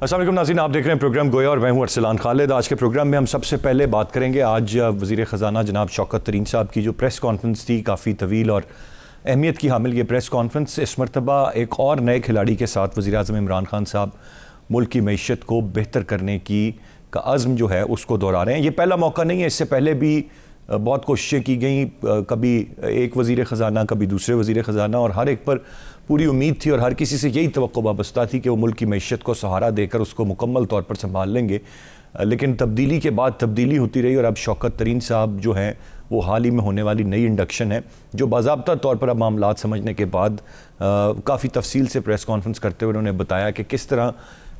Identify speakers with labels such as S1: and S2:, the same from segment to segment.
S1: अस्सलाम वालेकुम नाज़रीन, आप देख रहे हैं प्रोग्राम गोया और मैं हूं अरसलान खालिद। आज के प्रोग्राम में हम सबसे पहले बात करेंगे आज वज़ीर ख़ज़ाना जनाब शौकत तरीन साहब की जो प्रेस कॉन्फ्रेंस थी, काफ़ी तवील और अहमियत की हामिल ये प्रेस कॉन्फ्रेंस। इस मरतबा एक और नए खिलाड़ी के साथ वज़ीर आज़म इमरान खान साहब मुल्क की मईशत को बेहतर करने की का अज़्म जो है उसको दोहरा रहे हैं। ये पहला मौका नहीं है, इससे पहले भी बहुत कोशिशें की गई, कभी एक वज़ीर ख़ज़ाना कभी दूसरे वज़ीर ख़ज़ाना, और हर एक पर पूरी उम्मीद थी और हर किसी से यही तवक्को वाबस्ता थी कि वो मुल्क की मईशत को सहारा देकर उसको मुकम्मल तौर पर संभाल लेंगे। लेकिन तब्दीली के बाद तब्दीली होती रही और अब शौकत तरीन साहब जो हैं वो हाल ही में होने वाली नई इंडक्शन है, जो बाज़ाब्ता तौर पर अब मामलात समझने के बाद काफ़ी तफसील से प्रेस कॉन्फ्रेंस करते हुए उन्होंने बताया कि किस तरह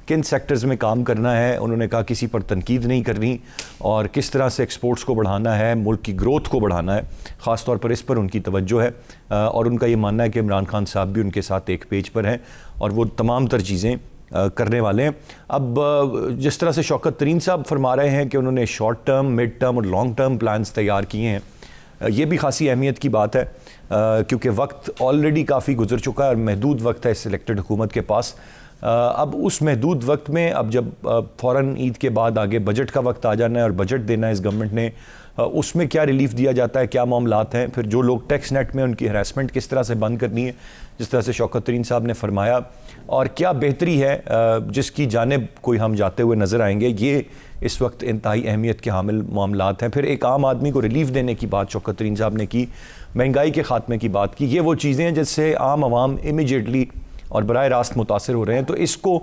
S1: किन सेक्टर्स में काम करना है। उन्होंने कहा किसी पर तनकीद नहीं करनी और किस तरह से एक्सपोर्ट्स को बढ़ाना है, मुल्क की ग्रोथ को बढ़ाना है। ख़ास तौर पर इस पर उनकी तवज्जो है और उनका ये मानना है कि इमरान खान साहब भी उनके साथ एक पेज पर हैं और वो तमाम तर चीज़ें करने वाले हैं। अब जिस तरह से शौकत तरीन साहब फरमा रहे हैं कि उन्होंने शॉर्ट टर्म, मिड टर्म और लॉन्ग टर्म प्लान्स तैयार किए हैं, ये भी खासी अहमियत की बात है क्योंकि वक्त ऑलरेडी काफ़ी गुजर चुका है और महदूद वक्त है सिलेक्टेड हुकूमत के पास। अब उस महदूद वक्त में अब जब फ़ौरन ईद के बाद आगे बजट का वक्त आ जाना है और बजट देना है इस गवर्नमेंट ने, उसमें क्या रिलीफ दिया जाता है, क्या मामलात हैं, फिर जो लोग टैक्स नेट में उनकी हरासमेंट किस तरह से बंद करनी है जिस तरह से शौकत तरीन साहब ने फरमाया, और क्या बेहतरी है जिसकी जानिब कोई हम जाते हुए नज़र आएंगे, ये इस वक्त इंतहाई अहमियत के हामिल मामलात हैं। फिर एक आम आदमी को रिलीफ देने की बात शौकत तरीन साहब ने की, महंगाई के ख़ात्मे की बात की। ये वो चीज़ें हैं जिससे आम आवाम इमीडिएटली और बराह रास्त मुतासर हो रहे हैं। तो इसको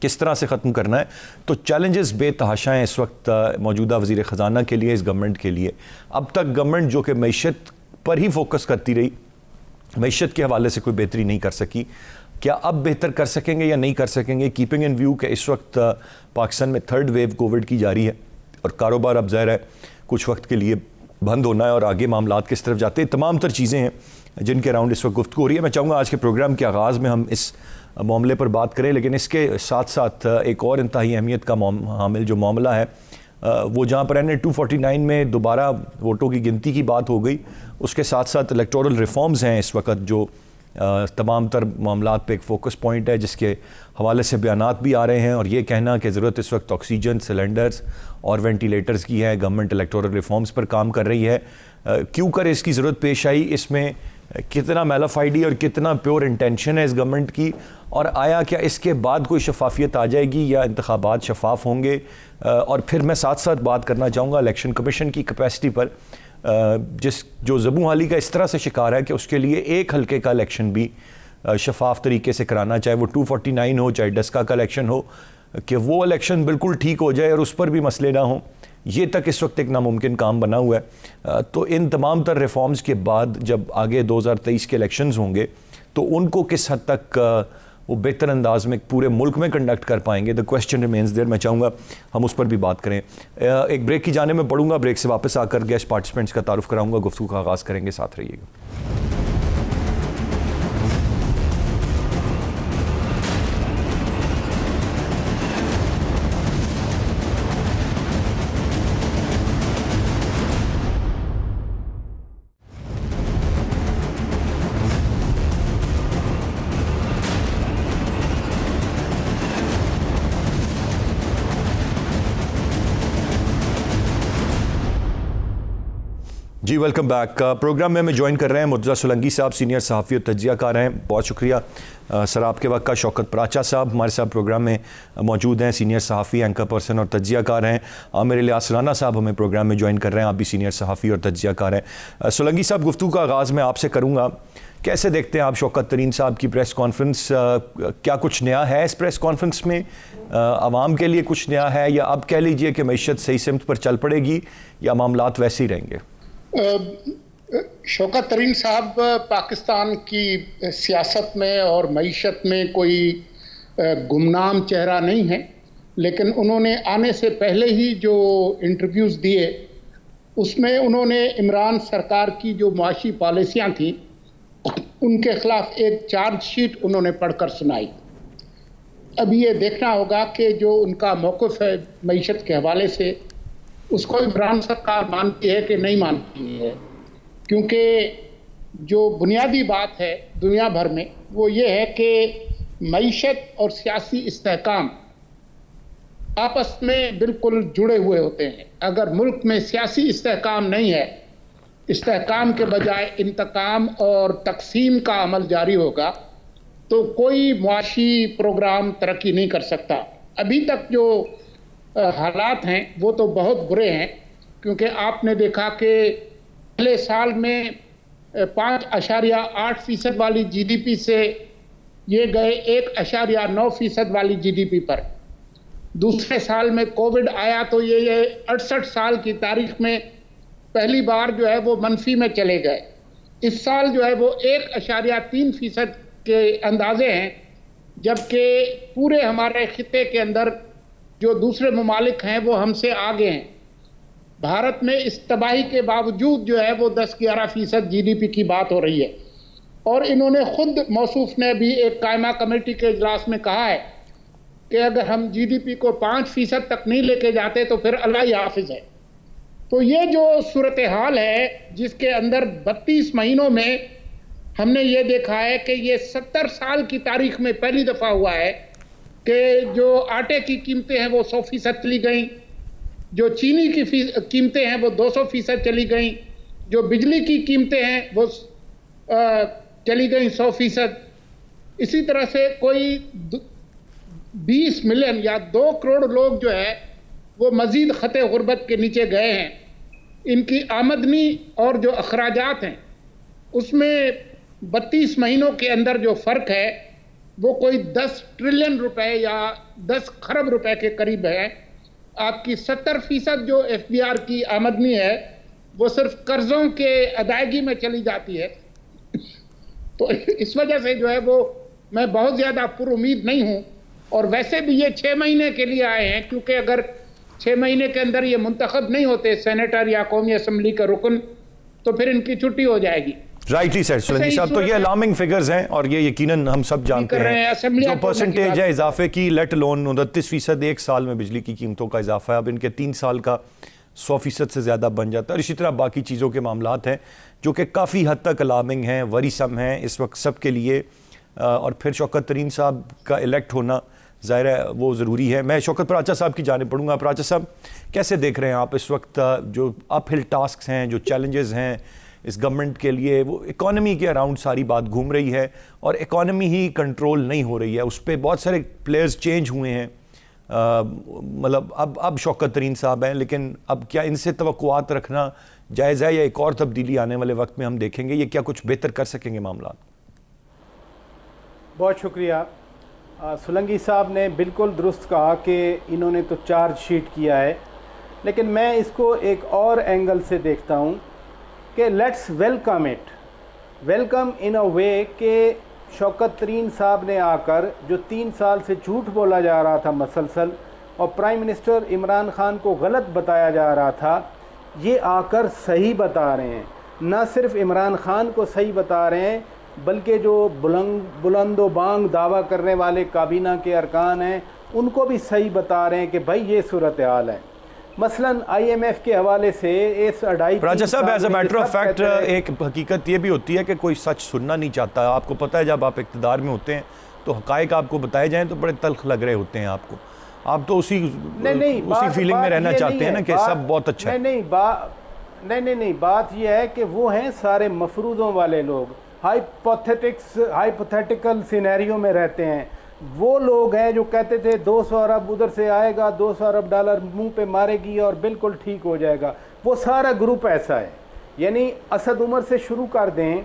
S1: किस तरह से ख़त्म करना है, तो चैलेंजेस बेतहाशा हैं इस वक्त मौजूदा वज़ीर ख़ज़ाना के लिए, इस गवर्नमेंट के लिए। अब तक गवर्नमेंट जो कि मईशत पर ही फोकस करती रही, मईशत के हवाले से कोई बेहतरी नहीं कर सकी। क्या अब बेहतर कर सकेंगे या नहीं कर सकेंगे, कीपिंग इन व्यू कि इस वक्त पाकिस्तान में थर्ड वेव कोविड की जारी है और कारोबार अब ज़ाहिर है कुछ वक्त के लिए बंद होना है और आगे मामलात किस तरफ जाते हैं, तमाम तर चीज़ें हैं जिनके अराउंड इस वक्त गुफ्तगू हो रही है। मैं चाहूँगा आज के प्रोग्राम के आगाज़ में हम इस मामले पर बात करें, लेकिन इसके साथ साथ एक और इंतहाई अहमियत का हामिल जो मामला है वो जहाँ पर NA 249 में दोबारा वोटों की गिनती की बात हो गई, उसके साथ साथ इलेक्टोरल रिफॉर्म्स हैं इस वक्त जो तमाम तर मामलात पे एक फ़ोकस पॉइंट है, जिसके हवाले से बयानात भी आ रहे हैं और ये कहना कि ज़रूरत इस वक्त ऑक्सीजन सिलेंडर्स और वेंटिलेटर्स की है, गवर्नमेंट इलेक्टोरल रिफॉर्म्स पर काम कर रही है। क्यों कर इसकी ज़रूरत पेश आई, इसमें कितना मैलाफाइडी और कितना प्योर इंटेंशन है इस गवर्नमेंट की, और आया क्या इसके बाद कोई शफाफियत आ जाएगी या इंतखाबात शफाफ होंगे। और फिर मैं साथ साथ बात करना चाहूँगा इलेक्शन कमीशन की कैपेसिटी पर, जो ज़बू हाली का इस तरह से शिकार है कि उसके लिए एक हल्के का इलेक्शन भी शफाफ तरीके से कराना, चाहे वो 249 हो चाहे डस्का का इलेक्शन हो, कि वो इलेक्शन बिल्कुल ठीक हो जाए और उस पर भी मसले ना हों, ये तक इस वक्त एक नामुमकिन काम बना हुआ है। तो इन तमाम तर रिफॉर्म्स के बाद जब आगे 2023 के इलेक्शंस होंगे तो उनको किस हद तक वो बेहतर अंदाज में पूरे मुल्क में कंडक्ट कर पाएंगे, द क्वेश्चन रिमेंस देयर। मैं चाहूँगा हम उस पर भी बात करें। एक ब्रेक की जाने में पढ़ूंगा, ब्रेक से वापस आकर गेस्ट पार्टिसिपेंट्स का तारुफ कराऊंगा, गुफ्तगू का आगाज़ करेंगे, साथ रहिएगा। जी वेलकम बैक। प्रोग्राम में हमें ज्वाइन कर रहे हैं मुर्तज़ा सोलंकी साहब, सीनियर सहाफ़ी और तज्ज़ियाकार हैं। बहुत शुक्रिया सर आपके वक्त का। शौकत पराचा साहब हमारे साथ प्रोग्राम में मौजूद हैं, सीनियर सहाफ़ी, एंकर पर्सन और तज्ज़ियाकार हैं। आमिर इलियास राना साहब हमें प्रोग्राम में ज्वाइन कर रहे हैं, आप भी सीनियर सहाफ़ी और तज्ज़ियाकार हैं। सोलंकी साहब, गुफ्तगू का आगाज़ मैं आपसे करूँगा, कैसे देखते हैं आप शौकत तरीन साहब की प्रेस कॉन्फ्रेंस? क्या कुछ नया है इस प्रेस कॉन्फ्रेंस में, आवाम के लिए कुछ नया है, या अब कह लीजिए कि मईशत सही सिमत पर चल पड़ेगी या मामलात वैसे ही रहेंगे?
S2: शौकत तरीन साहब पाकिस्तान की सियासत में और मईशत में कोई गुमनाम चेहरा नहीं है, लेकिन उन्होंने आने से पहले ही जो इंटरव्यूज़ दिए उसमें उन्होंने इमरान सरकार की जो माशी पॉलिसियाँ थी उनके ख़िलाफ़ एक चार्जशीट उन्होंने पढ़कर सुनाई। अब ये देखना होगा कि जो उनका मौक़िफ़ है मईशत के हवाले से, उसको इमरान सरकार मानती है कि नहीं मानती है, क्योंकि जो बुनियादी बात है दुनिया भर में वो ये है कि मईशत और सियासी इस्तेहकाम आपस में बिल्कुल जुड़े हुए होते हैं। अगर मुल्क में सियासी इस्तेहकाम नहीं है, इस्तेहकाम के बजाय इंतकाम और तकसीम का अमल जारी होगा, तो कोई मुआशी प्रोग्राम तरक्की नहीं कर सकता। अभी तक जो हालात हैं वो तो बहुत बुरे हैं, क्योंकि आपने देखा कि पहले साल में 5.8% वाली जीडीपी से ये गए 1.9% वाली जीडीपी पर। दूसरे साल में कोविड आया तो ये 68 साल की तारीख में पहली बार जो है वो मनफी में चले गए। इस साल जो है वो 1.3% के अंदाजे हैं, जबकि पूरे हमारे खिते के अंदर जो दूसरे ममालिक हैं वो हमसे आगे हैं। भारत में इस तबाही के बावजूद जो है वो 10-11% जीडीपी की बात हो रही है। और इन्होंने खुद मौसूफ ने भी एक कायमा कमेटी के इजलास में कहा है कि अगर हम जीडीपी को 5% तक नहीं लेके जाते तो फिर अल्लाह ही हाफिज है। तो ये जो सूरत हाल है, जिसके अंदर 32 महीनों में हमने ये देखा है कि ये 70 साल की तारीख में पहली दफ़ा हुआ है कि जो आटे की कीमतें हैं वो 100% चली गई, जो चीनी की कीमतें हैं वो 200% चली गई, जो बिजली की कीमतें हैं वो चली गई 100%। इसी तरह से कोई 20 मिलियन या 2 करोड़ लोग जो है वो मज़ीद ख़ते गुर्बत के नीचे गए हैं। इनकी आमदनी और जो अखराजात हैं उसमें 32 महीनों के अंदर जो फ़र्क है वो कोई 10 ट्रिलियन रुपए या 10 खरब रुपए के करीब है। आपकी 70% जो एफबीआर की आमदनी है वो सिर्फ कर्ज़ों के अदायगी में चली जाती है। तो इस वजह से जो है वो मैं बहुत ज़्यादा पुरुमीद नहीं हूँ। और वैसे भी ये 6 महीने के लिए आए हैं, क्योंकि अगर 6 महीने के अंदर ये मुंतखब नहीं होते सेनेटर या कौमी असम्बली का रुकन, तो फिर इनकी छुट्टी हो जाएगी।
S1: राइटली सर सुलंगी साहब, तो ये अलार्मिंग फिगर्स हैं और ये यकीनन हम सब जानते हैं जो परसेंटेज है इजाफे की, लेट लोन 29% एक साल में बिजली की कीमतों का इजाफा है। अब इनके 3 साल का 100% से ज़्यादा बन जाता है। और इसी तरह बाकी चीज़ों के मामलात हैं जो कि काफ़ी हद तक अलार्मिंग हैं, वरीसम हैं इस वक्त सब के लिए। और फिर शौकत तरीन साहब का इलेक्ट होना ज़ाहिर है वो ज़रूरी है। मैं शौकत पराचा साहब की जानिब पढ़ूंगा। पराचा साहब, कैसे देख रहे हैं आप इस वक्त जो अपहिल टास्क हैं, जो चैलेंजेस हैं इस गवर्नमेंट के लिए? वो इकॉनमी के अराउंड सारी बात घूम रही है और इकॉनमी ही कंट्रोल नहीं हो रही है, उस पर बहुत सारे प्लेयर्स चेंज हुए हैं। मतलब अब शौकत तरीन साहब हैं, लेकिन अब क्या इनसे तवक्कुआत रखना जायज़ है या एक और तब्दीली आने वाले वक्त में हम देखेंगे? ये क्या कुछ बेहतर कर सकेंगे मामला?
S3: बहुत शुक्रिया। सुलंगी साहब ने बिल्कुल दुरुस्त कहा कि इन्होंने तो चार्जशीट किया है, लेकिन मैं इसको एक और एंगल से देखता हूँ कि let's welcome it, welcome in a way कि शौकत तरीन साहब ने आकर जो 3 साल से झूठ बोला जा रहा था मसलसल और प्राइम मिनिस्टर इमरान खान को गलत बताया जा रहा था, ये आकर सही बता रहे हैं। न सिर्फ इमरान खान को सही बता रहे हैं, बल्कि जो बुलंदो बांग दावा करने वाले काबीना के अरकान हैं उनको भी सही बता रहे हैं कि भाई ये सूरत हाल है। मसलन IMF के हवाले से इस 2.5
S1: साहब, as a matter of fact एक हकीकत ये भी होती है कि कोई सच सुनना नहीं चाहता। आपको पता है जब आप इक़्तिदार में होते हैं तो हक़ाइक़ आपको बताए जाएं तो बड़े तल्ख लग रहे होते हैं आपको। आप तो उसी फीलिंग में रहना चाहते हैं ना कि सब बहुत अच्छा है।
S3: नहीं, बात यह है कि वो हैं सारे मफरूज़ों वाले लोग, हाइपोथेटिकल सिनेरियो में रहते हैं। वो लोग हैं जो कहते थे 200 अरब उधर से आएगा, 200 अरब डॉलर मुंह पे मारेगी और बिल्कुल ठीक हो जाएगा। वो सारा ग्रुप ऐसा है। यानी असद उमर से शुरू कर दें,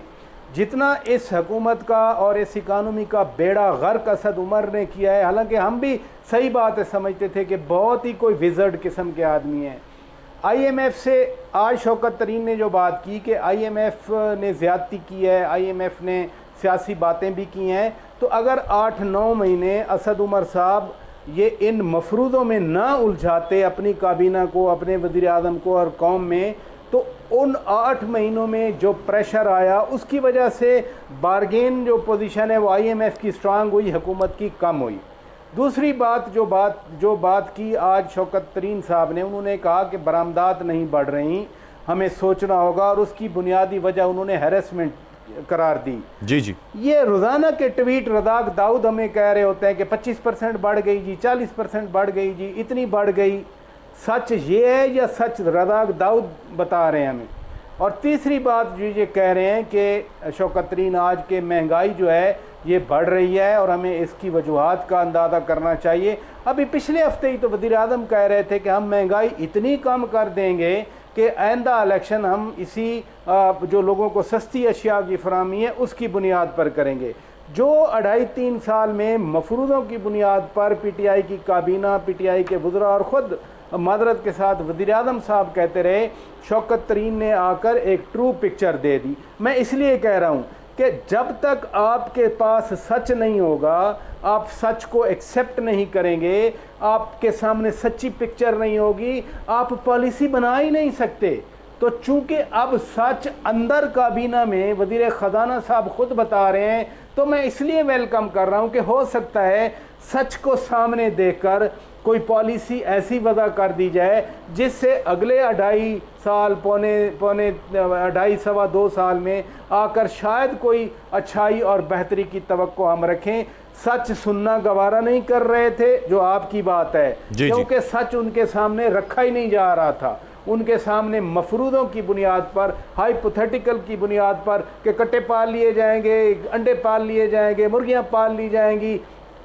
S3: जितना इस हुकूमत का और इस इकानमी का बेड़ा गर्क असद उमर ने किया है, हालांकि हम भी सही बात है समझते थे कि बहुत ही कोई विज़र्ड किस्म के आदमी हैं। IMF से आज शौकत तरीन ने जो बात की कि IMF ने ज़्यादती की है, IMF ने सियासी बातें भी की हैं, तो अगर 8-9 महीने असद उमर साहब ये इन मफरूज़ों में ना उलझाते अपनी काबीना को, अपने वज़ीर आज़म को और कौम में, तो उन 8 महीनों में जो प्रेशर आया उसकी वजह से बारगेन जो पोजीशन है वो IMF की स्ट्रांग हुई, हुकूमत की कम हुई। दूसरी बात जो बात की आज शौकत तरीन साहब ने, उन्होंने कहा कि बरामदात नहीं बढ़ रही, हमें सोचना होगा, और उसकी बुनियादी वजह उन्होंने हैरेसमेंट करार दी।
S1: जी जी, ये
S3: रोज़ाना के ट्वीट रज़ाक दाऊद हमें कह रहे होते हैं कि 25% बढ़ गई जी, 40% बढ़ गई जी, इतनी बढ़ गई। सच ये है या सच रज़ाक दाऊद बता रहे हैं हमें? और तीसरी बात जो ये कह रहे हैं कि शौकत तरीन आज के महंगाई जो है ये बढ़ रही है और हमें इसकी वजूहात का अंदाज़ा करना चाहिए। अभी पिछले हफ्ते ही तो वज़ीर आज़म कह रहे थे कि हम महंगाई इतनी कम कर देंगे कि आइंदा इलेक्शन हम इसी जो लोगों को सस्ती अशिया की फराहमी है उसकी बुनियाद पर करेंगे। जो 2.5-3 साल में मफरूज़ों की बुनियाद पर PTI की काबीना, PTI के वज़रा और ख़ुद मादरत के साथ वज़ीर आज़म साहब कहते रहे, शौकत तरीन ने आकर एक ट्रू पिक्चर दे दी। मैं इसलिए कह रहा हूँ कि जब तक आपके पास सच नहीं होगा, आप सच को एक्सेप्ट नहीं करेंगे, आपके सामने सच्ची पिक्चर नहीं होगी, आप पॉलिसी बना ही नहीं सकते। तो चूंकि अब सच अंदर काबीना में वज़ीर ख़जाना साहब खुद बता रहे हैं, तो मैं इसलिए वेलकम कर रहा हूं कि हो सकता है सच को सामने देखकर कोई पॉलिसी ऐसी वज़ा कर दी जाए जिससे अगले 2.5 साल पौने 2.5-2 साल में आकर शायद कोई अच्छाई और बेहतरी की तवक्को हम रखें। सच सुनना गवारा नहीं कर रहे थे, जो आपकी बात है, क्योंकि सच उनके सामने रखा ही नहीं जा रहा था। उनके सामने मफरूदों की बुनियाद पर, हाइपोथेटिकल की बुनियाद पर कि कट्टे पाल लिए जाएंगे, अंडे पाल लिए जाएंगे, मुर्गियां पाल ली जाएंगी,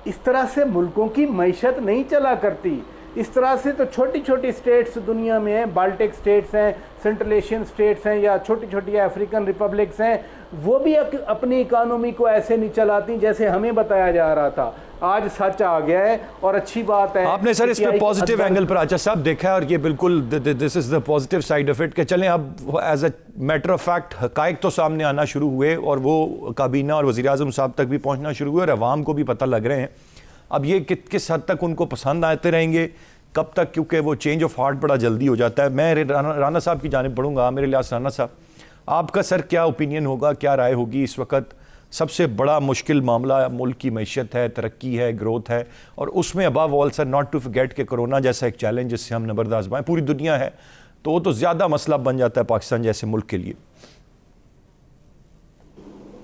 S3: इस तरह से मुल्कों की मईशत नहीं चला करती। इस तरह से तो छोटी छोटी स्टेट्स दुनिया में हैं, बाल्टिक स्टेट्स हैं, सेंट्रल एशियन स्टेट्स हैं, या छोटी छोटी अफ्रीकन रिपब्लिक्स हैं, वो भी अपनी इकानमी को ऐसे नहीं चलाती जैसे हमें बताया जा रहा था। आज सच आ गया है और अच्छी बात है।
S1: आपने सर इस पे पॉजिटिव एंगल पर आचा साहब देखा है, और ये बिल्कुल this is the positive side of it कि चलें अब as a matter of fact हकायक तो सामने आना शुरू हुए और वो काबीना और वज़ीर आज़म साहब तक भी पहुंचना शुरू हुए और अवाम को भी पता लग रहे हैं। अब ये किस हद तक उनको पसंद आते रहेंगे, कब तक, क्योंकि वो चेंज ऑफ हार्ट बड़ा जल्दी हो जाता है। मैं राना साहब की जानिब बढ़ूंगा। मेरे लिहाज राना साहब, आपका सर क्या ओपिनियन होगा, क्या राय होगी? इस वक्त सबसे बड़ा मुश्किल मामला मुल्क की मैशत है, तरक्की है, ग्रोथ है, और उसमें above all sir not to forget कि कोरोना जैसा एक चैलेंज जिससे हम नबर्द आज़माएं, पूरी दुनिया है, तो वो तो ज़्यादा मसला बन जाता है पाकिस्तान जैसे मुल्क के लिए।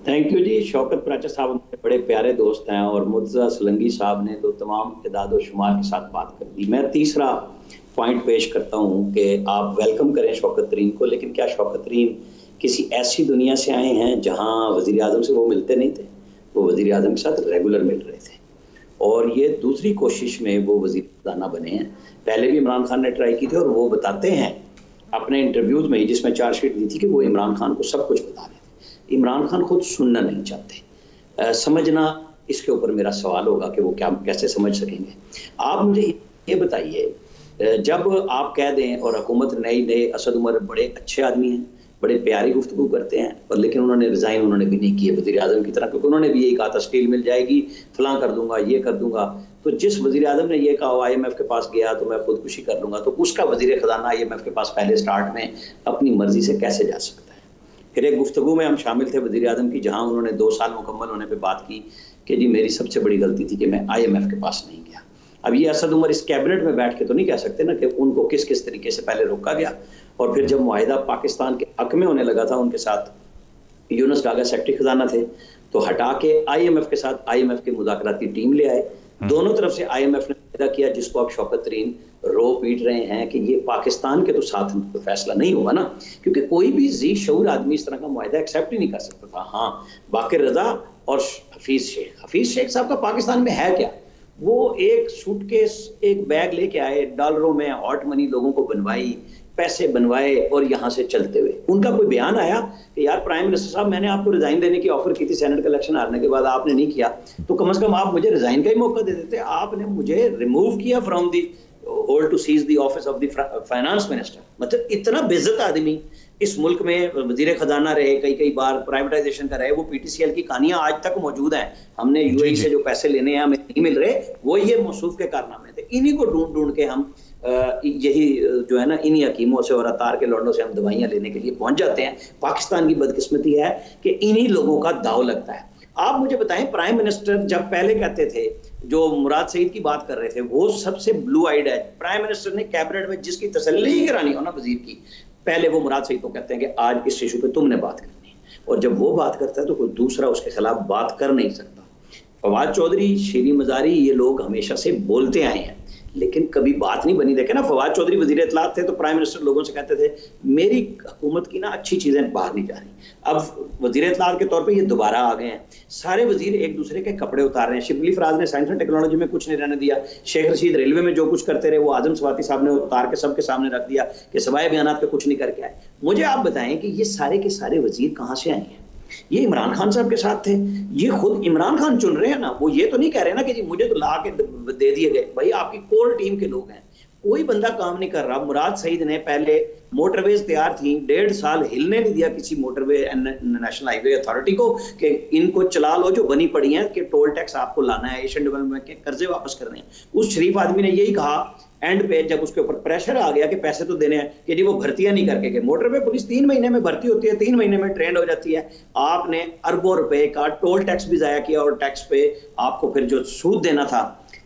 S4: थैंक यू जी। शौकत प्राचा साहब हमारे बड़े प्यारे दोस्त हैं और मुर्तज़ा सलंगी साहब ने तो तमाम इदाद व शुमार के साथ बात कर दी। मैं तीसरा पॉइंट पेश करता हूँ कि आप वेलकम करें शौकत तरीन को, लेकिन क्या शौकत तरीन किसी ऐसी दुनिया से आए हैं जहाँ वज़ीर आज़म से वो मिलते नहीं थे? वो वज़ीर आज़म के साथ रेगुलर मिल रहे थे और ये दूसरी कोशिश में वो वज़ीर ख़ज़ाना बने हैं। पहले भी इमरान खान ने ट्राई की थी और वो बताते हैं अपने इंटरव्यूज़ में, जिसमें चार्जशीट दी थी, कि वो इमरान खान को सब कुछ बता रहे थे। इमरान खान खुद सुनना नहीं चाहते। समझना, इसके ऊपर मेरा सवाल होगा कि वो कैसे समझ सकेंगे। आप मुझे ये बताइए, जब आप कह दें और हुकूमत नए असद उमर बड़े अच्छे आदमी हैं, बड़े प्यारी गुफ्तगू करते हैं, और लेकिन उन्होंने रिज़ाइन उन्होंने भी नहीं किए वज़ीर आज़म की तरह, क्योंकि उन्होंने भी यही कहा था स्टील मिल जाएगी, फलां कर दूंगा, ये कर दूंगा। तो जिस वज़ीर आज़म ने ये कहा IMF के पास गया तो मैं खुदकुशी कर लूंगा, तो उसका वज़ीर ख़ज़ाना IMF के पास पहले स्टार्ट में अपनी मर्जी से कैसे जा सकता है? फिर एक गुफ्तगू में हम शामिल थे वज़ीर आज़म की, जहाँ उन्होंने 2 साल मुकम्मल होने पर बात की कि जी मेरी सबसे बड़ी गलती थी कि मैं IMF के पास नहीं गया। अब ये असद उमर इस कैबिनेट में बैठ के तो नहीं कह सकते ना कि उनको किस किस तरीके से पहले रोका गया, और फिर जब मुआहिदा पाकिस्तान के हक में होने लगा था, उनके साथ यूनुस डागा सेक्रेटरी खजाना थे, तो हटा के IMF के साथ IMF की मुज़ाकराती टीम ले आए। दोनों तरफ से IMF ने वायदा किया, जिसको आप शौकत तरीन रो पीट रहे हैं कि ये पाकिस्तान के तो साथ तो फैसला नहीं होगा ना, क्योंकि कोई भी जी शऊर आदमी इस तरह का मुआहिदा एक्सेप्ट ही नहीं कर सकता था। हाँ, बाकिर रजा और हफीज शेख साहब का पाकिस्तान में है क्या? वो एक सूटकेस, एक बैग लेके आए, डॉलरों में हॉट मनी लोगों को बनवाई, पैसे बनवाए, और यहाँ से चलते हुए उनका कोई बयान आया कि यार प्राइम मिनिस्टर साहब, मैंने आपको रिजाइन देने की ऑफर की थी सेनेट का इलेक्शन हारने के बाद, आपने नहीं किया, तो कम से कम आप मुझे रिजाइन का ही मौका दे देते। आपने मुझे रिमूव किया from the hold to cease the office of the finance minister. मतलब इतना बेइज्जत आदमी इस मुल्क में वजीर खजाना रहे, कई बार प्राइवेटाइजेशन का रहे, वो PTCL की कहानियां आज तक मौजूद हैं। हमने UAE से जो पैसे लेने हैं हमें नहीं मिल रहे, वो ये मौसूफ के कारनामे थे। इन्हीं को ढूंढ के हम यही जो है ना, इन्हीं हकीमों से और अतार के लौंडों से हम दवाइयां लेने के लिए पहुंच जाते हैं। पाकिस्तान की बदकिस्मती है कि इन्हीं लोगों का दाव लगता है। आप मुझे बताएं, प्राइम मिनिस्टर जब पहले कहते थे, जो मुराद सईद की बात कर रहे थे, वो सबसे ब्लू आइड है। प्राइम मिनिस्टर ने कैबिनेट में जिसकी तसल्ली ही करानी हो ना वजीर की, पहले वो मुराद सईद को कहते हैं कि आज इस इशू पे तुमने बात करनी है। और जब वो बात करता है तो कोई दूसरा उसके खिलाफ बात कर नहीं सकता। फवाद चौधरी, शीरी मजारी, ये लोग हमेशा से बोलते आए हैं लेकिन कभी बात नहीं बनी। देखे ना, फवाद चौधरी वजीर इत्तलात थे तो प्राइम मिनिस्टर लोगों से कहते थे मेरी हुकूमत की ना अच्छी चीजें बाहर नहीं जा रही। अब वजीर इत्तलात के तौर पे ये दोबारा आ गए हैं, सारे वजीर एक दूसरे के कपड़े उतार रहे हैं। शिबली फराज ने साइंस एंड टेक्नोलॉजी में कुछ नहीं रहने दिया, शेख रशीद रेलवे में जो कुछ करते रहे वो आजम स्वाति साहब ने उतार के सबके सामने रख दिया कि सवाए बयानात पे कुछ नहीं करके आए। मुझे आप बताएं कि ये सारे के सारे वजीर कहाँ से आए हैं? ये इमरान खान साहब के साथ थे, ये खुद इमरान खान चुन रहे हैं ना, वो ये तो नहीं कह रहे ना कि जी मुझे तो ला के दे दिए गए। भाई आपकी कोर टीम के लोग हैं, कोई बंदा काम नहीं कर रहा। मुराद सईद ने पहले मोटरवेज तैयार थी, 1.5 साल हिलने नहीं दिया किसी मोटरवे नेशनल हाईवे अथॉरिटी को कि इनको चला लो जो बनी पड़ी हैं कि टोल टैक्स आपको लाना है, एशियन डेवलपमेंट के कर्जे वापस करने हैं। उस शरीफ आदमी ने यही कहा एंड पे, जब उसके ऊपर प्रेशर आ गया कि पैसे तो देने हैं, कि जी वो भर्तियां नहीं करके गए। मोटरवे पुलिस 3 महीने में भर्ती होती है, 3 महीने में ट्रेंड हो जाती है। आपने अरबों रुपए का टोल टैक्स भी जाया किया और टैक्स पे आपको फिर जो सूद देना था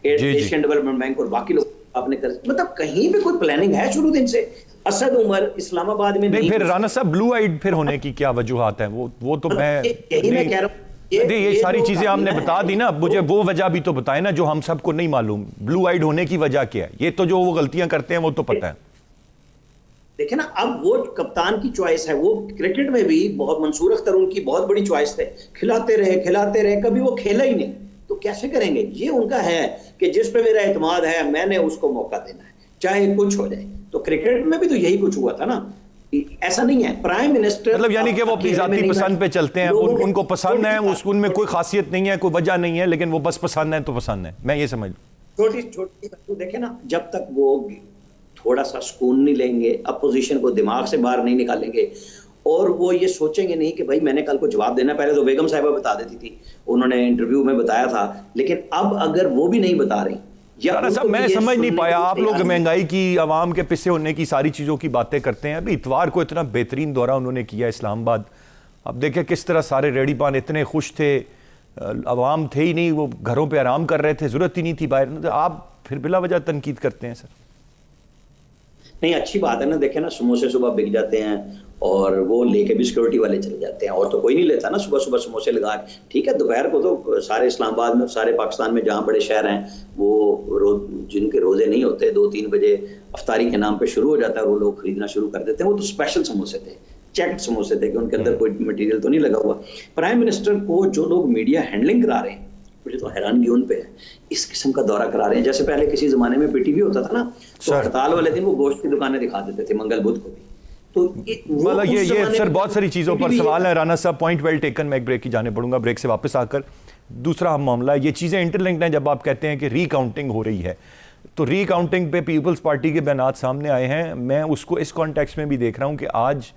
S4: एशियन डेवलपमेंट बैंक और बाकी लोग आपने कर, मतलब कहीं पे कोई प्लानिंग है शुरू दिन से? असद उमर इस्लामाबाद में नहीं।
S1: फिर राना साहब ब्लू आइड फिर होने की क्या वजूहात है? वो तो मैं
S4: यही मैं कह रहा हूँ।
S1: ये सारी चीजें आपने बता दी ना, मुझे वो वजह भी तो बताए ना जो हम सबको नहीं मालूम। ब्लू आइड होने की वजह क्या है? ये तो जो वो गलतियां करते हैं वो तो पता है।
S4: देखे ना, अब वो कप्तान की चॉइस है। वो क्रिकेट में भी बहुत, मंसूर अख्तर उनकी बहुत बड़ी चॉइस थे, खिलाते रहे, कभी वो खेला ही नहीं। तो कैसे करेंगे? ये उनका है कि जिस पे मेरा एतमाद है मैंने उसको मौका देना है, चाहे कुछ हो जाए। तो क्रिकेट में भी तो यही कुछ हुआ था ना, ऐसा नहीं है। प्राइम मिनिस्टर
S1: मतलब यानी कि वो अपनी जाती पसंद पे चलते हैं, उनको पसंद है, उनमें कोई खासियत नहीं है, कोई वजह नहीं है, लेकिन वो बस पसंद है तो पसंद है। मैं ये समझ लूं।
S4: छोटी देखे ना, जब तक वो थोड़ा सा सुकून नहीं लेंगे, अपोजिशन को दिमाग से बाहर नहीं निकालेंगे और वो ये सोचेंगे नहीं कि भाई मैंने कल को जवाब देना। पहले तो बेगम साहिबा बता देती थी, उन्होंने इंटरव्यू में बताया था, लेकिन अब अगर वो भी नहीं बता रही
S1: सब, मैं समझ नहीं पाया। आप लोग महंगाई की, आवाम के पिछे होने की सारी चीज़ों की बातें करते हैं। अभी इतवार को इतना बेहतरीन दौरा उन्होंने किया इस्लामाबाद। अब देखें किस तरह सारे रेडी पान इतने खुश थे, आवाम थे ही नहीं, वो घरों पे आराम कर रहे थे, ज़रूरत ही नहीं थी बाहर। तो आप फिर बिला वजह तनकीद करते हैं सर।
S4: नहीं, अच्छी बात है ना। देखे ना, समोसे सुबह बिक जाते हैं और वो लेके भी सिक्योरिटी वाले चले जाते हैं, और तो कोई नहीं लेता ना सुबह सुबह समोसे लगा के। ठीक है, दोपहर को तो सारे इस्लामाबाद में, सारे पाकिस्तान में जहाँ बड़े शहर हैं वो जिनके रोजे नहीं होते 2-3 बजे अफ्तारी के नाम पे शुरू हो जाता है, वो लोग खरीदना शुरू कर देते हैं। वो तो स्पेशल समोसे थे, चेक्ड समोसे थे कि उनके अंदर कोई मटेरियल तो नहीं लगा हुआ। प्राइम मिनिस्टर को जो लोग मीडिया हैंडलिंग करा रहे हैं, मुझे तो हैरानगी उन पे है, इस किस्म का दौरा करा रहे हैं। जैसे पहले किसी जमाने में पीटीवी होता था ना, तो हड़ताल वाले दिन वो गोश्त की दुकानें दिखा देते थे, मंगल बुध को भी। तो
S1: मतलब ये सर बहुत सारी चीज़ों पर सवाल है। राना साहब, पॉइंट वेल टेकन। मैं एक ब्रेक की जाने पड़ूंगा, ब्रेक से वापस आकर दूसरा हम मामला है। ये चीज़ें इंटरलिंक्ड हैं। जब आप कहते हैं कि रीकाउंटिंग हो रही है, तो रीकाउंटिंग पे पीपल्स पार्टी के बयानात सामने आए हैं। मैं उसको इस कॉन्टेक्स्ट में भी देख रहा हूँ कि आज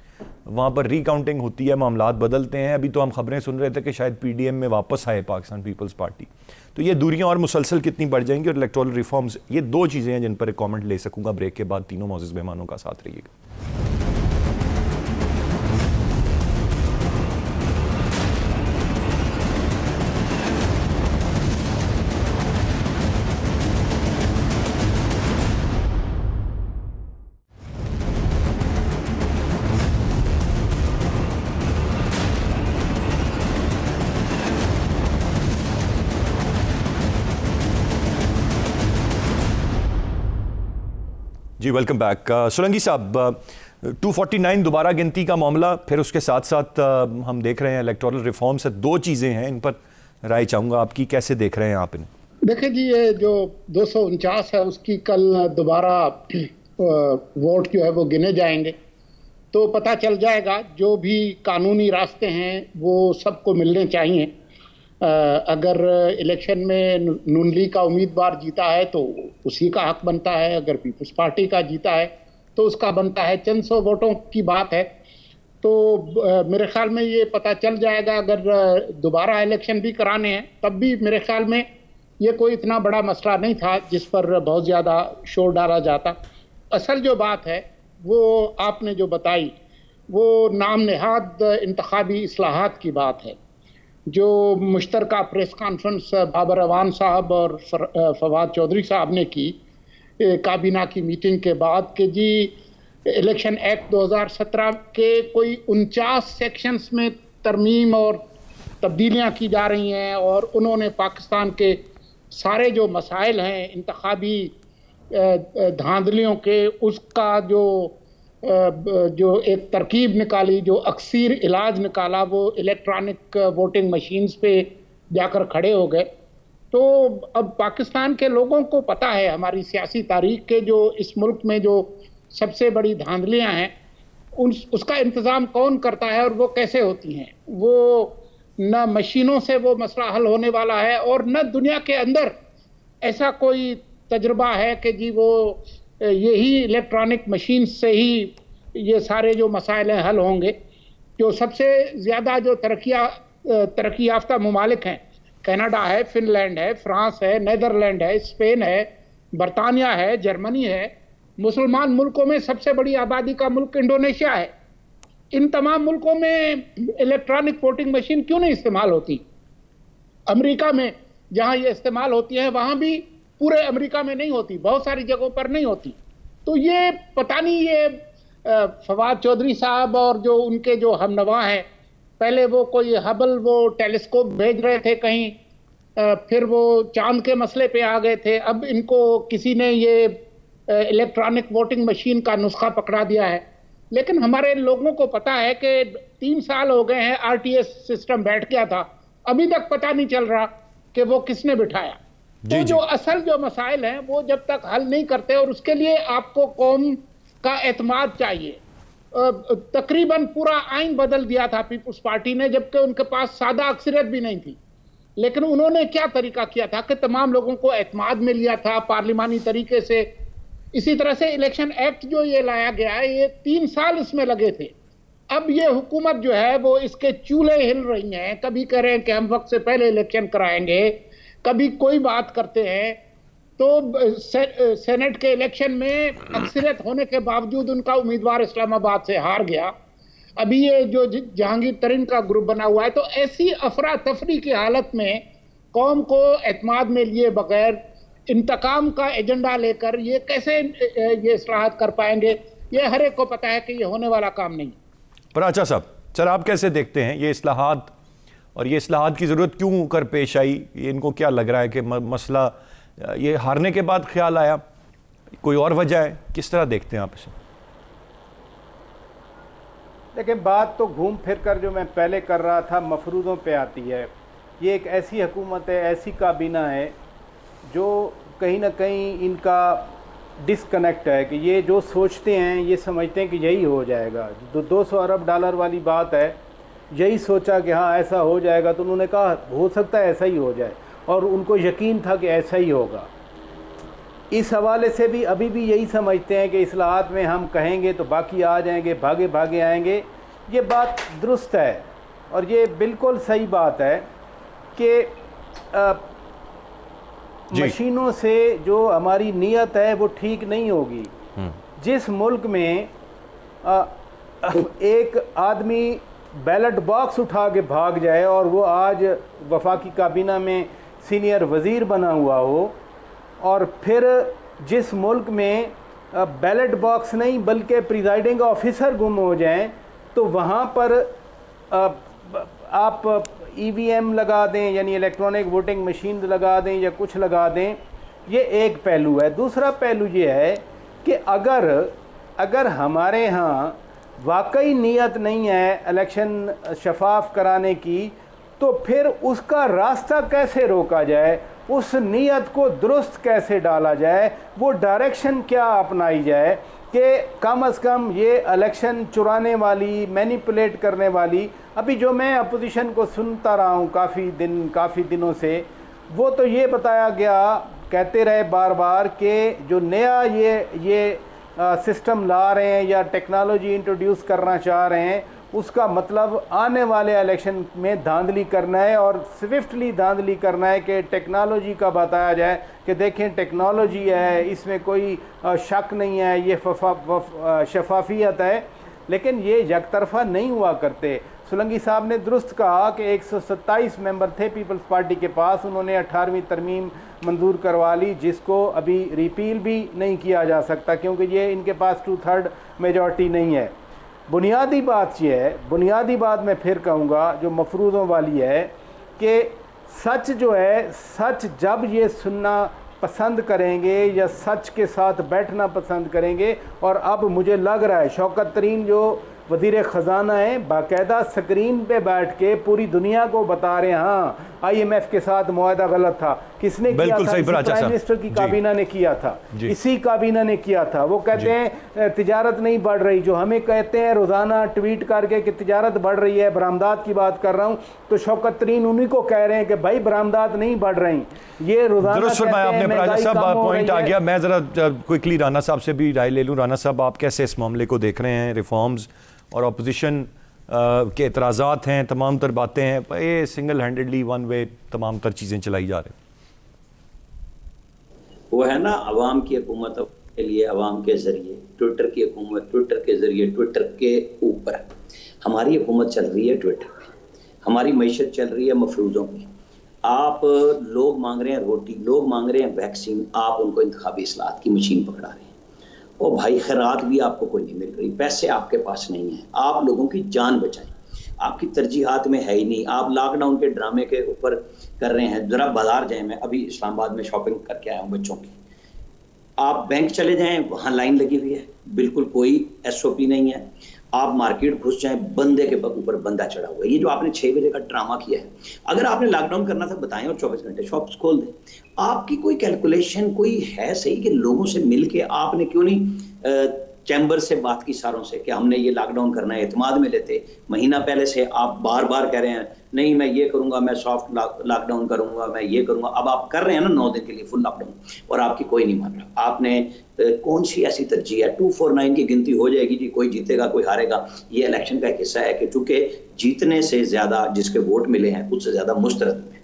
S1: वहाँ पर रीकाउंटिंग होती है, मामलात बदलते हैं। अभी तो हम खबरें सुन रहे थे कि शायद पीडीएम में वापस आए पाकिस्तान पीपल्स पार्टी। तो ये दूरियां और मुसलसल कितनी बढ़ जाएंगी, और इलेक्टोरल रिफॉर्म्स, ये 2 चीज़ें हैं जिन पर एक कमेंट ले सकूंगा ब्रेक के बाद। तीनों मौजूद मेहमानों का साथ रहिएगा। जी वेलकम बैक। सोलंकी साहब, 249 दोबारा गिनती का मामला, फिर उसके साथ साथ हम देख रहे हैं इलेक्टोरल रिफॉर्म से 2 चीज़ें हैं, इन पर राय चाहूँगा आपकी। कैसे देख रहे हैं आप इन्हें?
S2: देखिए जी, ये जो 249 है उसकी कल दोबारा वोट जो है वो गिने जाएंगे, तो पता चल जाएगा। जो भी कानूनी रास्ते हैं वो सबको मिलने चाहिए। अगर इलेक्शन में नून लीग का उम्मीदवार जीता है तो उसी का हक बनता है, अगर पीपल्स पार्टी का जीता है तो उसका बनता है। चंद सौ वोटों की बात है, तो मेरे ख्याल में ये पता चल जाएगा। अगर दोबारा इलेक्शन भी कराने हैं तब भी मेरे ख्याल में ये कोई इतना बड़ा मसला नहीं था जिस पर बहुत ज़्यादा शोर डाला जाता। असल जो बात है वो आपने जो बताई, वो नाम नहाद इंतखाबी इस्लाहात की बात है, जो मुश्तरका प्रेस कॉन्फ्रेंस बाबर अवान साहब और फवाद चौधरी साहब ने की काबीना की मीटिंग के बाद कि जी इलेक्शन एक्ट 2017 के कोई 49 सेक्शंस में तरमीम और तब्दीलियाँ की जा रही हैं और उन्होंने पाकिस्तान के सारे जो मसाइल हैं इंतखाबी धांधलियों के, उसका जो एक तरकीब निकाली, जो अक्सर इलाज निकाला, वो इलेक्ट्रॉनिक वोटिंग मशीन्स पे जाकर खड़े हो गए। तो अब पाकिस्तान के लोगों को पता है हमारी सियासी तारीख के जो इस मुल्क में जो सबसे बड़ी धांधलियां हैं उसका इंतज़ाम कौन करता है और वो कैसे होती हैं। वो न मशीनों से वो मसला हल होने वाला है और न दुनिया के अंदर ऐसा कोई तजुर्बा है कि जी वो यही इलेक्ट्रॉनिक मशीन से ही ये सारे जो मसाइल हैं हल होंगे। जो सबसे ज़्यादा जो तरक्की याफ्ता ममालिक हैं, कनाडा है, फिनलैंड है, फ्रांस है, नीदरलैंड है, स्पेन है, बरतानिया है, जर्मनी है, मुसलमान मुल्कों में सबसे बड़ी आबादी का मुल्क इंडोनेशिया है। इन तमाम मुल्कों में इलेक्ट्रॉनिक वोटिंग मशीन क्यों नहीं इस्तेमाल होती? अमेरिका में जहां ये इस्तेमाल होती है वहां भी पूरे अमेरिका में नहीं होती, बहुत सारी जगहों पर नहीं होती। तो ये पता नहीं, ये फवाद चौधरी साहब और जो उनके जो हमनवा हैं, पहले वो कोई हबल वो टेलीस्कोप भेज रहे थे कहीं, फिर वो चांद के मसले पे आ गए थे, अब इनको किसी ने ये इलेक्ट्रॉनिक वोटिंग मशीन का नुस्खा पकड़ा दिया है। लेकिन हमारे लोगों को पता है कि 3 साल हो गए हैं RTS सिस्टम बैठ गया था, अभी तक पता नहीं चल रहा कि वो किसने बिठाया। तो जो असल जो मसाइल हैं वो जब तक हल नहीं करते, और उसके लिए आपको कौम का एतमाद चाहिए। तकरीबन पूरा आइन बदल दिया था पीपुल्स पार्टी ने, जबकि उनके पास सादा अक्सरियत भी नहीं थी। लेकिन उन्होंने क्या तरीका किया था कि तमाम लोगों को एतमाद मिल लिया था पार्लिमानी तरीके से। इसी तरह से इलेक्शन एक्ट जो ये लाया गया है, ये 3 साल इसमें लगे थे। अब ये हुकूमत जो है वो इसके चूल्हे हिल रही हैं, कभी कह रहे हैं कि हम वक्त से पहले इलेक्शन कराएंगे, कभी कोई बात करते हैं। तो सेनेट के इलेक्शन में अक्सरियत होने के बावजूद उनका उम्मीदवार इस्लामाबाद से हार गया। अभी ये जो जहांगीर तरीन का ग्रुप बना हुआ है, तो ऐसी अफरा तफरी की हालत में कौम को एतमाद में लिए बगैर इंतकाम का एजेंडा लेकर ये कैसे ये इस्लाहात कर पाएंगे? ये हर एक को पता है कि ये होने वाला काम नहीं।
S1: पर अच्छा साहब, सर आप कैसे देखते हैं ये इस्लाहात, और ये इस्लाहात की ज़रूरत क्यों कर पेश आई? इनको क्या लग रहा है कि मसला ये हारने के बाद ख्याल आया, कोई और वजह है? किस तरह देखते हैं आप इसे?
S3: देखिए, बात तो घूम फिर कर जो मैं पहले कर रहा था मफरूज़ों पे आती है। ये एक ऐसी हुकूमत है, ऐसी काबीना है जो कहीं ना कहीं इनका डिस्कनेक्ट है कि ये जो सोचते हैं ये समझते हैं कि यही हो जाएगा। जो $200 अरब वाली बात है, यही सोचा कि हाँ ऐसा हो जाएगा, तो उन्होंने कहा हो सकता है ऐसा ही हो जाए, और उनको यकीन था कि ऐसा ही होगा। इस हवाले से भी अभी भी यही समझते हैं कि इस्लाहात में हम कहेंगे तो बाकी आ जाएंगे, भागे भागे आएंगे। ये बात दुरुस्त है और ये बिल्कुल सही बात है कि मशीनों से जो हमारी नीयत है वो ठीक नहीं होगी। जिस मुल्क में एक आदमी बैलेट बॉक्स उठा के भाग जाए और वो आज वफाकी काबीना में सीनियर वज़ीर बना हुआ हो, और फिर जिस मुल्क में बैलेट बॉक्स नहीं बल्कि प्रिजाइडिंग ऑफिसर गुम हो जाएं, तो वहाँ पर आप EVM लगा दें, यानी इलेक्ट्रॉनिक वोटिंग मशीन लगा दें या कुछ लगा दें। ये एक पहलू है। दूसरा पहलू ये है कि अगर हमारे यहाँ वाकई नीयत नहीं है इलेक्शन शफाफ कराने की, तो फिर उसका रास्ता कैसे रोका जाए, उस नीयत को दुरुस्त कैसे डाला जाए, वो डायरेक्शन क्या अपनाई जाए कि कम से कम ये इलेक्शन चुराने वाली, मैनिपुलेट करने वाली, अभी जो मैं अपोजिशन को सुनता रहा हूँ काफ़ी दिनों से, वो तो ये बताया गया, कहते रहे बार बार कि जो नया ये सिस्टम ला रहे हैं या टेक्नोलॉजी इंट्रोड्यूस करना चाह रहे हैं, उसका मतलब आने वाले इलेक्शन में धांधली करना है, और स्विफ्टली धांधली करना है कि टेक्नोलॉजी का बताया जाए कि देखें टेक्नोलॉजी है, इसमें कोई शक नहीं है, ये शफाफियत है। लेकिन ये यकतरफा नहीं हुआ करते। सोलंकी साहब ने दुरुस्त कहा कि 127 मेंबर थे पीपल्स पार्टी के पास, उन्होंने 18वीं तरमीम मंजूर करवा ली, जिसको अभी रिपील भी नहीं किया जा सकता क्योंकि ये इनके पास 2/3 मेजॉरिटी नहीं है। बुनियादी बात ये है, बुनियादी बात मैं फिर कहूँगा जो मफरूज़ों वाली है कि सच जो है, सच जब ये सुनना पसंद करेंगे या सच के साथ बैठना पसंद करेंगे, और अब मुझे लग रहा है शौकत तरीन जो वज़ीर ख़जाना है बाकायदा स्क्रीन पे बैठ के पूरी दुनिया को बता रहे हैं हाँ IMF के साथ मुआहदा गलत था। किसने किया था? प्राइम मिनिस्टर की काबीना ने किया था, इसी काबीना ने किया था। वो कहते हैं तिजारत नहीं बढ़ रही, जो हमें कहते हैं रोज़ाना ट्वीट करके कि तिजारत बढ़ रही है, बरामदात की बात कर रहा हूँ, तो शौकत तरीन उन्हीं को कह रहे हैं कि भाई बरामदात नहीं बढ़ रही, ये रोज़ाना
S1: पॉइंट आ गया। मैं ज़रा क्विकली राना साहब से भी राय ले लूँ। राना साहब, आप कैसे इस मामले को देख रहे हैं? रिफॉर्म्स और अपोजिशन के एतराज़ात हैं, तमाम तर बातें हैं, ये सिंगल हैंडेडली वन वे तमाम तर चीज़ें चलाई जा रही।
S4: वो है ना, अवाम की हुकूमत के लिए अवाम के ज़रिए, ट्विटर की हुकूमत ट्विटर के ज़रिए, ट्विटर के ऊपर हमारी हुकूमत चल रही है, ट्विटर पे हमारी मईशत चल रही है मफरूज़ों की। आप लोग मांग रहे हैं रोटी, लोग मांग रहे हैं वैक्सीन, आप उनको इंतखाबी इस्लाहत की मशीन पकड़ा रहे हैं। ओ भाई, खैरात भी आपको कोई नहीं मिल रही, पैसे आपके पास नहीं है, आप लोगों की जान बचाएं, आपकी तरजीहात में है ही नहीं। आप लॉकडाउन के ड्रामे के ऊपर कर रहे हैं। जरा बाजार जाएं, मैं अभी इस्लामाबाद में शॉपिंग करके आया हूँ बच्चों की। आप बैंक चले जाएं, वहाँ लाइन लगी हुई है, बिल्कुल कोई SOP नहीं है। आप मार्केट घुस जाएं, बंदे के ऊपर बंदा चढ़ा हुआ है। ये जो आपने 6 बजे का ड्रामा किया है, अगर आपने लॉकडाउन करना था बताएं और 24 घंटे शॉप्स खोल दें। आपकी कोई कैलकुलेशन कोई है सही कि लोगों से मिलके आपने क्यों नहीं चैम्बर से बात की सारों से कि हमने ये लॉकडाउन करना है, एतमाद में लेते। महीना पहले से आप बार बार कह रहे हैं नहीं मैं ये करूंगा, मैं सॉफ्ट लॉकडाउन करूंगा, मैं ये करूंगा। अब आप कर रहे हैं ना 9 दिन के लिए फुल लॉकडाउन, और आपकी कोई नहीं मान रहा। आपने कौन सी ऐसी तरजीह है? 249 की गिनती हो जाएगी जी, कोई जीतेगा कोई हारेगा। ये इलेक्शन का एक हिस्सा है कि चूंकि जीतने से ज्यादा जिसके वोट मिले हैं उससे ज्यादा मुस्तरद में।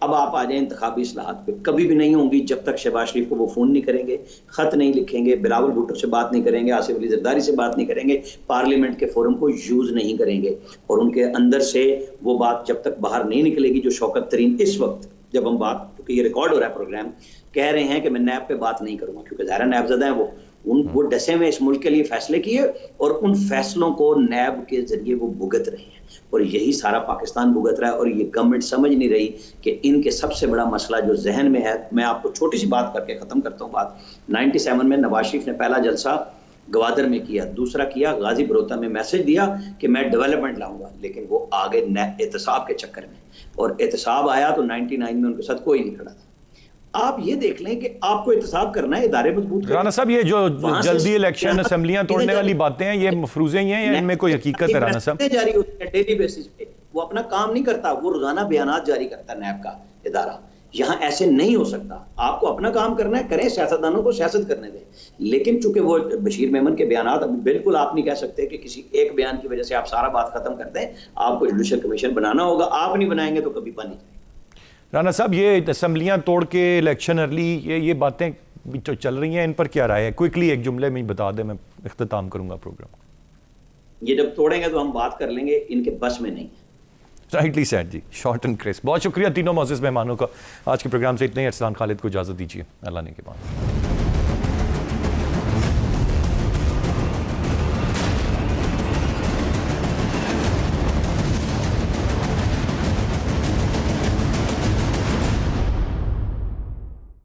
S4: अब आप आ जाए इंतखाबी इस्लाहात पे, कभी भी नहीं होंगी जब तक शहबाज शरीफ को वो फ़ोन नहीं करेंगे, ख़त नहीं लिखेंगे, बिलावल भुट्टो से बात नहीं करेंगे, आसिफ अली जरदारी से बात नहीं करेंगे, पार्लियामेंट के फोरम को यूज़ नहीं करेंगे, और उनके अंदर से वो बात जब तक बाहर नहीं निकलेगी जो शौकत तरीन इस वक्त जब हम बात, क्योंकि ये रिकॉर्ड हो रहा है प्रोग्राम, कह रहे हैं कि मैं नैब पे बात नहीं करूँगा, क्योंकि ज़ाहिर नैबज़दा है वो डसे में इस मुल्क के लिए फैसले किए और उन फैसलों को नैब के जरिए वो भुगत रहे हैं, और यही सारा पाकिस्तान भुगत रहा है। और ये गवर्नमेंट समझ नहीं रही कि इनके सबसे बड़ा मसला जो जहन में है, मैं आपको छोटी सी बात करके ख़त्म करता हूँ बात। 97 में नवाज शरीफ ने पहला जलसा गवादर में किया, दूसरा किया गाजी बरोता में, मैसेज दिया कि मैं डेवलपमेंट लाऊंगा, लेकिन वो आगे एहतसाब के चक्कर में, और एहतसाब आया तो 99 में उनके साथ कोई नहीं खड़ा था। आप ये देख लें कि आपको एहतसाब करना है, इदारे मजबूत करना।
S1: राना साहब, ये जो जल्दी इलेक्शन असेंबलियां तोड़ने वाली बातें हैं, ये मफरूजे ही हैं या इनमें कोई हकीकत है? राना साहब,
S4: जारी होती है डेली बेसिस पे, वो अपना काम नहीं करता, वो रोजाना बयानात जारी करता है नैब का इदारा। यहाँ ऐसे नहीं हो सकता, आपको अपना काम करना है, करें, सियासतदानों को सियासत करने दें। लेकिन चूंकि वो बशीर मेमन के बयानात, अभी बिल्कुल आप नहीं कह सकते कि किसी एक बयान की वजह से आप सारा बात खत्म कर दें। आपको जुडिशल कमीशन बनाना होगा, आप नहीं बनाएंगे तो कभी बनी।
S1: राना साहब, ये असेंबलियां तोड़ के इलेक्शन अर्ली, ये बातें जो चल रही हैं, इन पर क्या राय है? क्विकली एक जुमले में बता दें, मैं इख्तिताम करूंगा प्रोग्राम।
S4: ये जब तोड़ेंगे तो हम बात कर लेंगे, इनके बस में नहीं।
S1: राइटली सेड जी, शॉर्ट एंड क्रिस्प। बहुत शुक्रिया तीनों मौजूद मेहमानों का। आज के प्रोग्राम से इतने ही। अरसलान खालिद को इजाज़त दीजिए, अल्लाह ने के बाद।